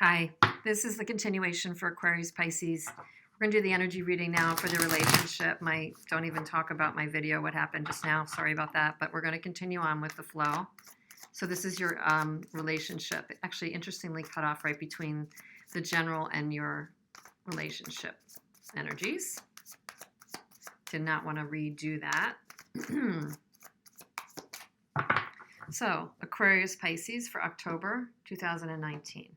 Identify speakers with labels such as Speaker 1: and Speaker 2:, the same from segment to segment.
Speaker 1: Hi, this is the continuation for Aquarius-Pisces. We're going to do the energy reading now for the relationship. Don't even talk about my video, what happened just now. Sorry about that, but we're going to continue on with the flow. So this is your relationship. Actually, interestingly cut off right between the general and your relationship energies. Did not want to redo that. So, Aquarius-Pisces for October 2019.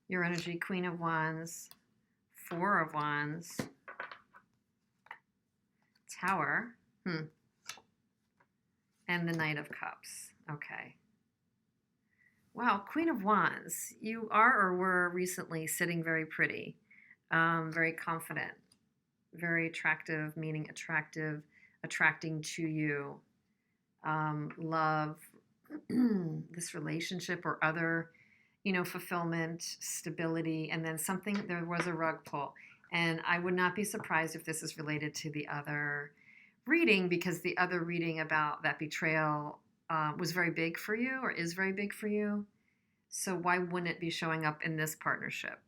Speaker 1: Your energy, Queen of Wands, Four of Wands, Tower, and the Knight of Cups. Okay. Wow, Queen of Wands. You are or were recently sitting very pretty, very confident, very attractive, meaning attractive, attracting to you. Love, this relationship or other, fulfillment, stability, and then there was a rug pull. And I would not be surprised if this is related to the other reading, because the other reading about that betrayal was very big for you or is very big for you. So why wouldn't it be showing up in this partnership?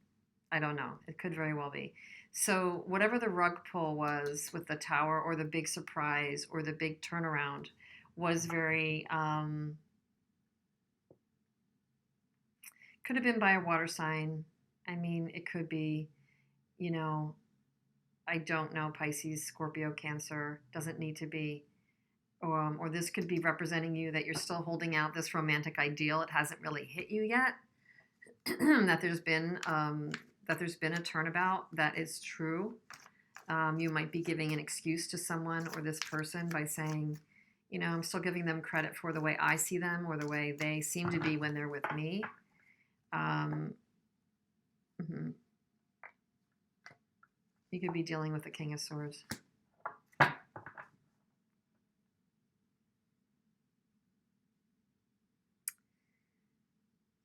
Speaker 1: I don't know. It could very well be. So whatever the rug pull was with the Tower or the big surprise or the big turnaround was very... could have been by a water sign. I mean, it could be, I don't know, Pisces, Scorpio, Cancer. Doesn't need to be. Or this could be representing you that you're still holding out this romantic ideal. It hasn't really hit you yet. that there's been a turnabout that is true. You might be giving an excuse to someone or this person by saying, I'm still giving them credit for the way I see them or the way they seem to be when they're with me. You could be dealing with the King of Swords.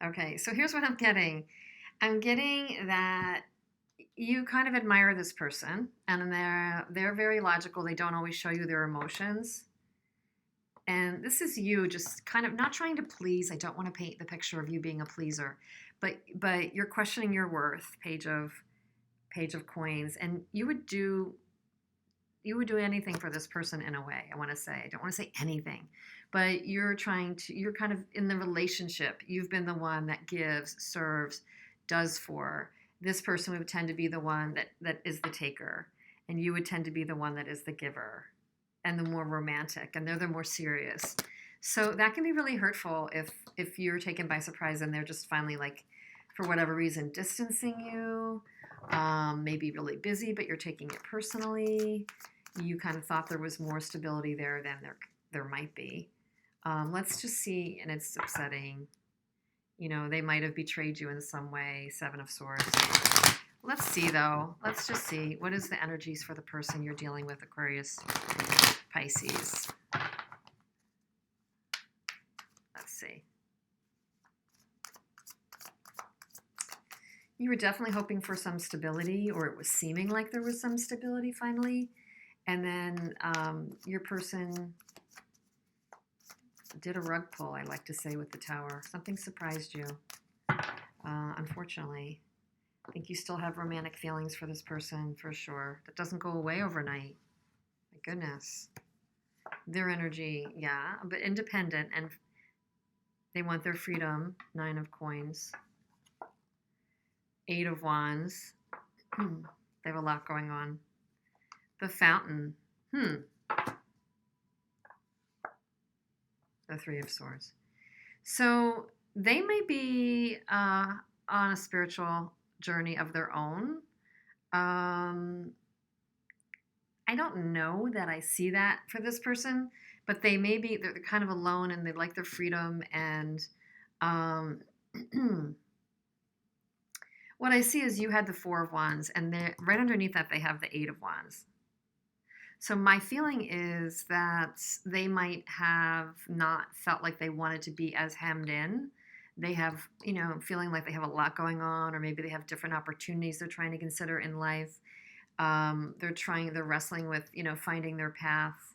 Speaker 1: Okay, so here's what I'm getting. I'm getting that you kind of admire this person, and they're very logical. They don't always show you their emotions. And this is you just kind of not trying to please. I don't want to paint the picture of you being a pleaser, but you're questioning your worth. Page of coins, and you would do anything for this person in a way. I want to say, I don't want to say anything, but you're kind of in the relationship. You've been the one that gives, serves, does for. This person would tend to be the one that is the taker, and you would tend to be the one that is the giver and the more romantic, and they're the more serious. So that can be really hurtful if you're taken by surprise and they're just finally, like, for whatever reason, distancing you, maybe really busy, but you're taking it personally. You kind of thought there was more stability there than there might be. Let's just see, and it's upsetting. They might have betrayed you in some way, Seven of Swords. Let's see, though. Let's just see. What is the energies for the person you're dealing with, Aquarius-Pisces? Let's see. You were definitely hoping for some stability, or it was seeming like there was some stability finally. And then your person did a rug pull, I like to say, with the Tower. Something surprised you, unfortunately. I think you still have romantic feelings for this person, for sure. That doesn't go away overnight. My goodness. Their energy, yeah, but independent, and they want their freedom. Nine of Coins. Eight of Wands. They have a lot going on. The Fountain. The Three of Swords. So they may be on a spiritual journey of their own. I don't know that I see that for this person, but they're kind of alone and they like their freedom. And what I see is you had the Four of Wands, and right underneath that they have the Eight of Wands. So my feeling is that they might have not felt like they wanted to be as hemmed in. They have, feeling like they have a lot going on, or maybe they have different opportunities they're trying to consider in life. They're wrestling with, finding their path.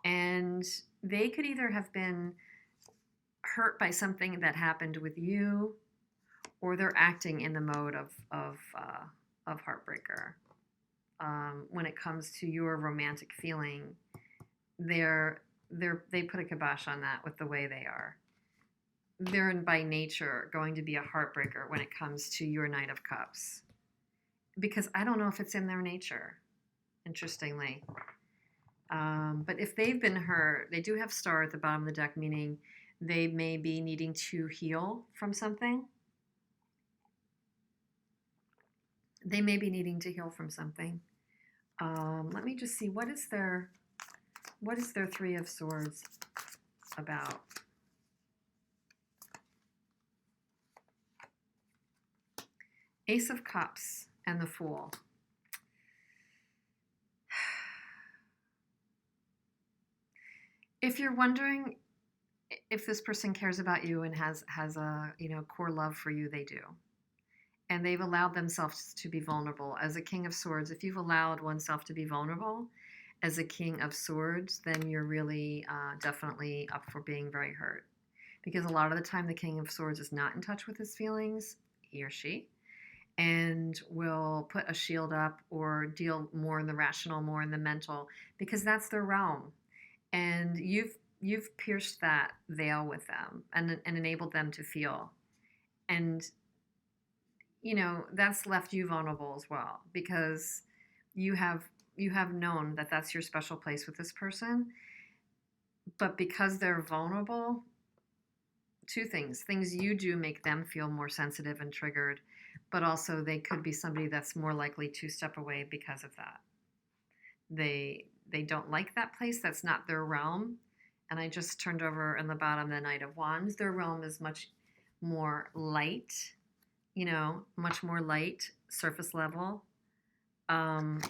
Speaker 1: And they could either have been hurt by something that happened with you, or they're acting in the mode of heartbreaker. When it comes to your romantic feeling, they put a kibosh on that with the way they are. They're by nature going to be a heartbreaker when it comes to your Knight of Cups, because I don't know if it's in their nature, interestingly. But if they've been hurt, they do have star at the bottom of the deck, meaning they may be needing to heal from something. They may be needing to heal from something. Let me just see, what is their Three of Swords about? Ace of Cups and the Fool. If you're wondering if this person cares about you and has a core love for you, they do. And they've allowed themselves to be vulnerable. As a King of Swords, if you've allowed oneself to be vulnerable as a King of Swords, then you're really definitely up for being very hurt. Because a lot of the time the King of Swords is not in touch with his feelings, he or she, and will put a shield up or deal more in the rational, more in the mental, because that's their realm. And you've pierced that veil with them and enabled them to feel. And that's left you vulnerable as well, because you have known that that's your special place with this person. But because they're vulnerable, two things you do make them feel more sensitive and triggered, but also they could be somebody that's more likely to step away because of that. They don't like that place. That's not their realm. And I just turned over in the bottom the Knight of Wands. Their realm is much more light, much more light, surface level. And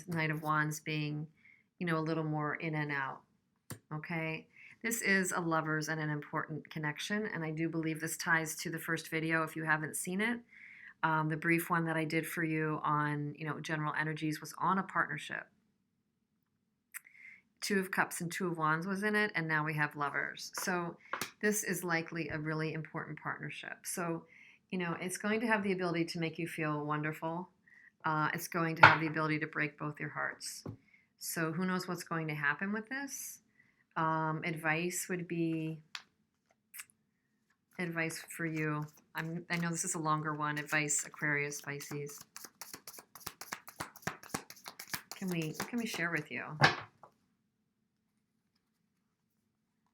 Speaker 1: Knight of Wands being, a little more in and out. Okay. This is a lovers and an important connection. And I do believe this ties to the first video if you haven't seen it. The brief one that I did for you on, general energies was on a partnership. Two of Cups and Two of Wands was in it, and now we have lovers. So this is likely a really important partnership. So, it's going to have the ability to make you feel wonderful. It's going to have the ability to break both your hearts. So who knows what's going to happen with this? Advice would be, advice for you. I know this is a longer one. Advice, Aquarius-Pisces. What can we share with you?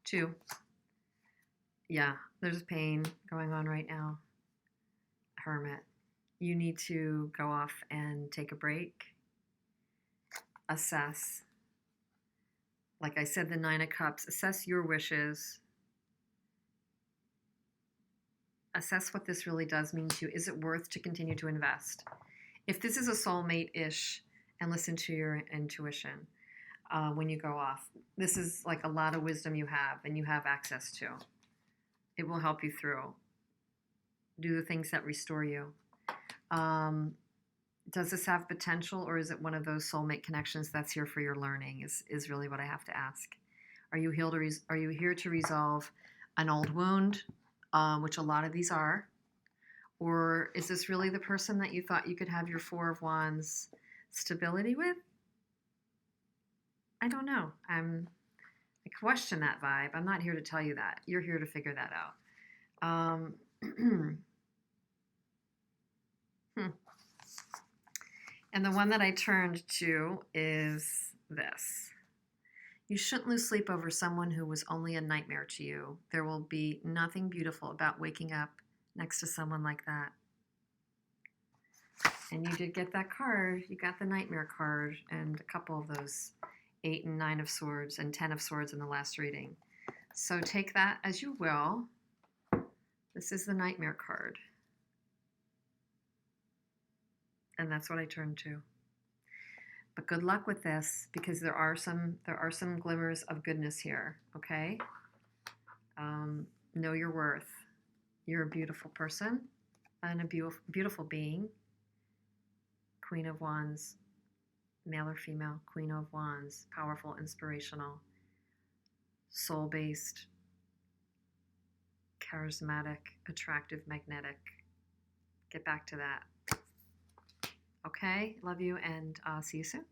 Speaker 1: Two. Yeah, there's pain going on right now. Hermit. You need to go off and take a break. Assess. Like I said, the Nine of Cups. Assess your wishes. Assess what this really does mean to you. Is it worth to continue to invest? If this is a soulmate-ish, and listen to your intuition when you go off. This is like a lot of wisdom you have and you have access to. It will help you through. Do the things that restore you. Does this have potential, or is it one of those soulmate connections that's here for your learning is really what I have to ask. Are you healed, or are you here to resolve an old wound, which a lot of these are? Or is this really the person that you thought you could have your Four of Wands stability with? I don't know. I question that vibe. I'm not here to tell you that. You're here to figure that out. And the one that I turned to is this. You shouldn't lose sleep over someone who was only a nightmare to you. There will be nothing beautiful about waking up next to someone like that. And you did get that card. You got the Nightmare card and a couple of those 8 and 9 of Swords and 10 of Swords in the last reading. So take that as you will. This is the Nightmare card. And that's what I turned to. But good luck with this, because there are some glimmers of goodness here, okay? Know your worth. You're a beautiful person and a beautiful being. Queen of Wands, male or female, Queen of Wands, powerful, inspirational, soul-based, charismatic, attractive, magnetic. Get back to that. Okay, love you, and see you soon.